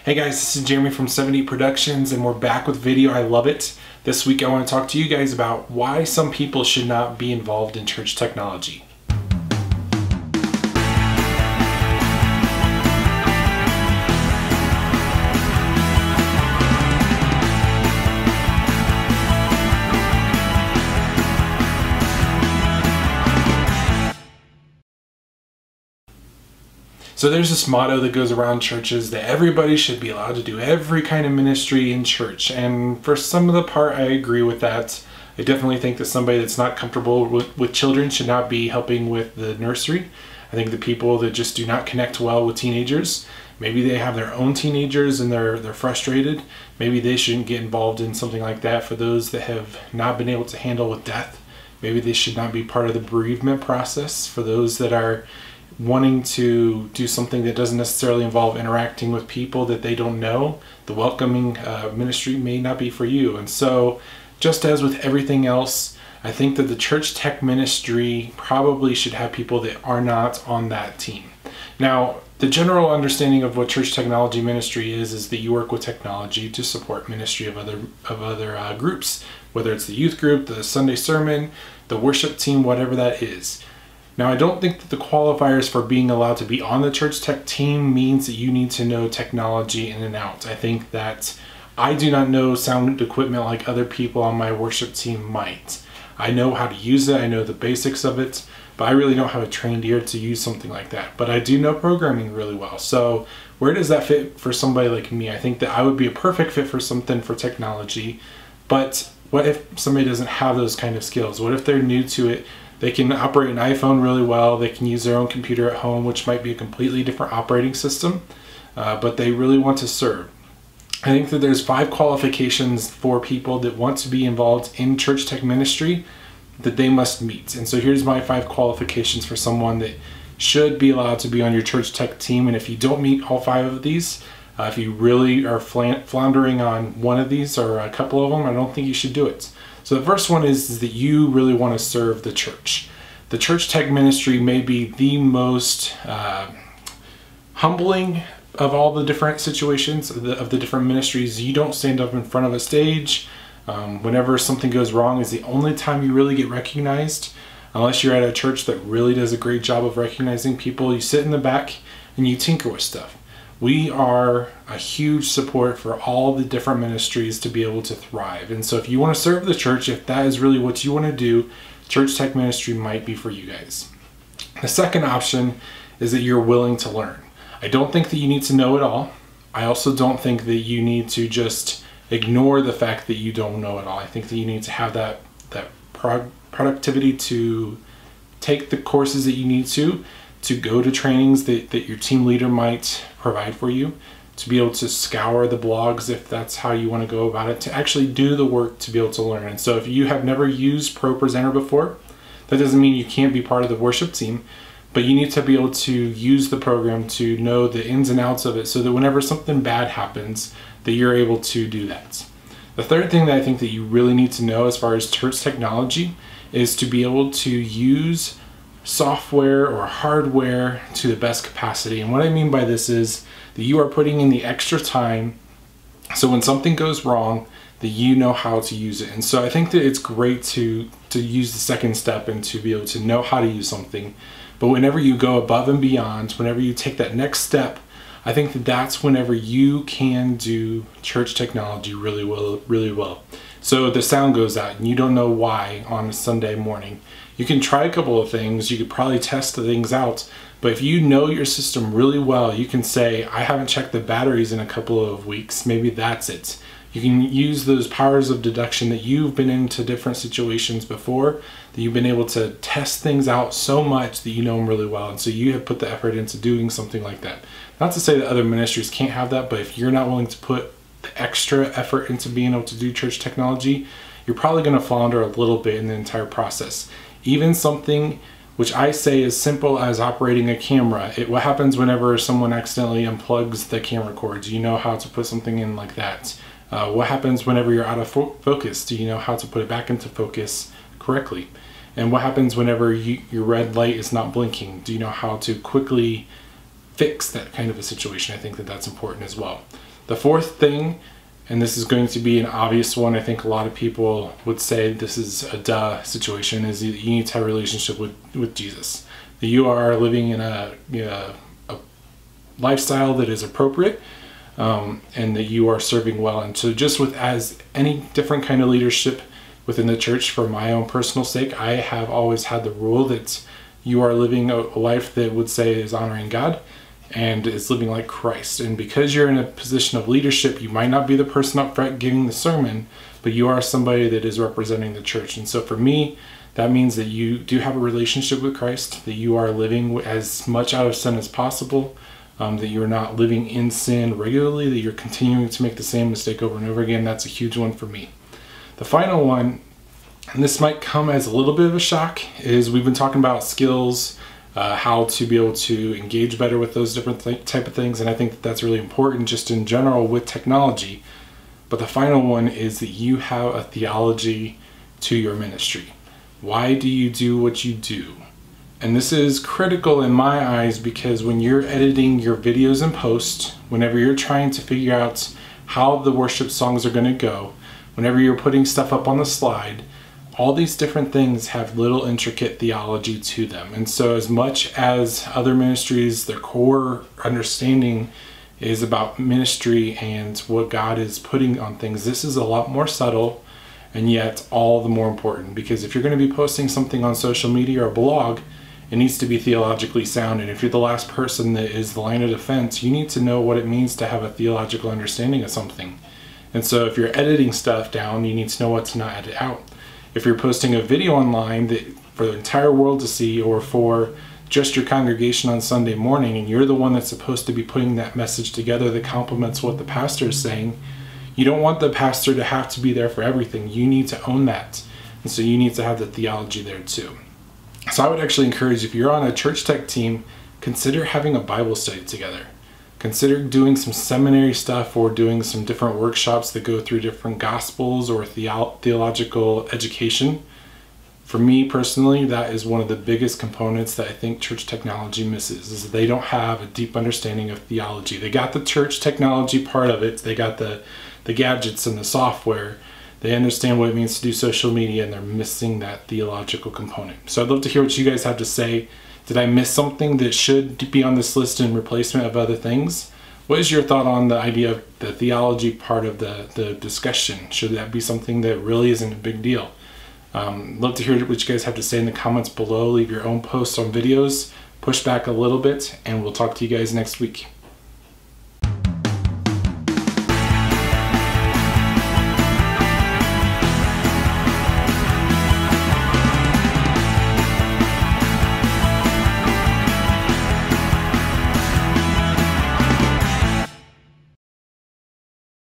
Hey guys, this is Jeremy from 70 Productions and we're back with video. I love it. This week I want to talk to you guys about why some people should not be involved in church technology. So there's this motto that goes around churches that everybody should be allowed to do every kind of ministry in church. And for some of the part, I agree with that. I definitely think that somebody that's not comfortable with children should not be helping with the nursery. I think the people that just do not connect well with teenagers, maybe they have their own teenagers and they're frustrated. Maybe they shouldn't get involved in something like that. For those that have not been able to handle with death, maybe they should not be part of the bereavement process. For those that are wanting to do something that doesn't necessarily involve interacting with people that they don't know, the welcoming ministry may not be for you. And so, just as with everything else, I think that the church tech ministry probably should have people that are not on that team. Now, the general understanding of what church technology ministry is that you work with technology to support ministry of other groups, whether it's the youth group, the Sunday sermon, the worship team, whatever that is. Now, I don't think that the qualifiers for being allowed to be on the church tech team means that you need to know technology in and out. I think that I do not know sound equipment like other people on my worship team might. I know how to use it, I know the basics of it, but I really don't have a trained ear to use something like that. But I do know programming really well. So where does that fit for somebody like me? I think that I would be a perfect fit for something for technology, but what if somebody doesn't have those kind of skills? What if they're new to it? They can operate an iPhone really well, they can use their own computer at home, which might be a completely different operating system, but they really want to serve. I think that there's 5 qualifications for people that want to be involved in church tech ministry that they must meet. And so here's my 5 qualifications for someone that should be allowed to be on your church tech team. And if you don't meet all 5 of these, if you really are floundering on one of these or a couple of them, I don't think you should do it. So the first one is that you really want to serve the church. The church tech ministry may be the most humbling of all the different situations of the different ministries. You don't stand up in front of a stage. Whenever something goes wrong is the only time you really get recognized. Unless you're at a church that really does a great job of recognizing people, you sit in the back and you tinker with stuff. We are a huge support for all the different ministries to be able to thrive. And so if you want to serve the church, if that is really what you want to do, church tech ministry might be for you guys. The second option is that you're willing to learn. I don't think that you need to know it all. I also don't think that you need to just ignore the fact that you don't know it all. I think that you need to have that productivity to take the courses that you need to go to trainings that your team leader might provide for you, to be able to scour the blogs if that's how you want to go about it, to actually do the work to be able to learn. And so if you have never used Pro Presenter before, that doesn't mean you can't be part of the worship team, but you need to be able to use the program to know the ins and outs of it so that whenever something bad happens, that you're able to do that. The third thing that I think that you really need to know as far as church technology is to be able to use software or hardware to the best capacity. And what I mean by this is that you are putting in the extra time so when something goes wrong that you know how to use it. And so I think that it's great to use the second step and to be able to know how to use something. But whenever you go above and beyond, whenever you take that next step, I think that that's whenever you can do church technology really well. So the sound goes out and you don't know why on a Sunday morning. You can try a couple of things, you could probably test the things out, but if you know your system really well, you can say, I haven't checked the batteries in a couple of weeks, maybe that's it. You can use those powers of deduction that you've been into different situations before, that you've been able to test things out so much that you know them really well, and so you have put the effort into doing something like that. Not to say that other ministries can't have that, but if you're not willing to put the extra effort into being able to do church technology, you're probably going to flounder a little bit in the entire process. Even something which I say is simple as operating a camera. What happens whenever someone accidentally unplugs the camera cord? Do you know how to put something in like that? What happens whenever you're out of focus? Do you know how to put it back into focus correctly? And what happens whenever your red light is not blinking? Do you know how to quickly fix that kind of a situation? I think that that's important as well. The fourth thing, and this is going to be an obvious one, I think a lot of people would say this is a duh situation, is you need to have a relationship with Jesus. That you are living in a lifestyle that is appropriate, and that you are serving well. And so just with as any different kind of leadership within the church, for my own personal sake, I have always had the rule that you are living a life that would say is honoring God and is living like Christ. And because you're in a position of leadership, you might not be the person up front giving the sermon, but you are somebody that is representing the church. And so for me, that means that you do have a relationship with Christ, that you are living as much out of sin as possible, that you're not living in sin regularly, that you're continuing to make the same mistake over and over again. That's a huge one for me. The final one, and this might come as a little bit of a shock, is we've been talking about skills, how to be able to engage better with those different type of things, and I think that that's really important just in general with technology. But the final one is that you have a theology to your ministry. Why do you do what you do? And this is critical in my eyes, because when you're editing your videos and posts, whenever you're trying to figure out how the worship songs are going to go, whenever you're putting stuff up on the slide, all these different things have little intricate theology to them. And so as much as other ministries, their core understanding is about ministry and what God is putting on things, this is a lot more subtle, and yet all the more important. Because if you're going to be posting something on social media or a blog, it needs to be theologically sound. And if you're the last person that is the line of defense, you need to know what it means to have a theological understanding of something. And so if you're editing stuff down, you need to know what to not edit out. If you're posting a video online that for the entire world to see, or for just your congregation on Sunday morning, and you're the one that's supposed to be putting that message together that complements what the pastor is saying, you don't want the pastor to have to be there for everything. You need to own that. And so you need to have the theology there too. So I would actually encourage, if you're on a church tech team, consider having a Bible study together. Consider doing some seminary stuff, or doing some different workshops that go through different gospels or theological education. For me personally, that is one of the biggest components that I think church technology misses, is that they don't have a deep understanding of theology. They got the church technology part of it, they got the gadgets and the software, they understand what it means to do social media, and they're missing that theological component. So I'd love to hear what you guys have to say. Did I miss something that should be on this list in replacement of other things? What is your thought on the idea of the theology part of the discussion? Should that be something that really isn't a big deal? Love to hear what you guys have to say in the comments below. Leave your own posts on videos, push back a little bit, and we'll talk to you guys next week.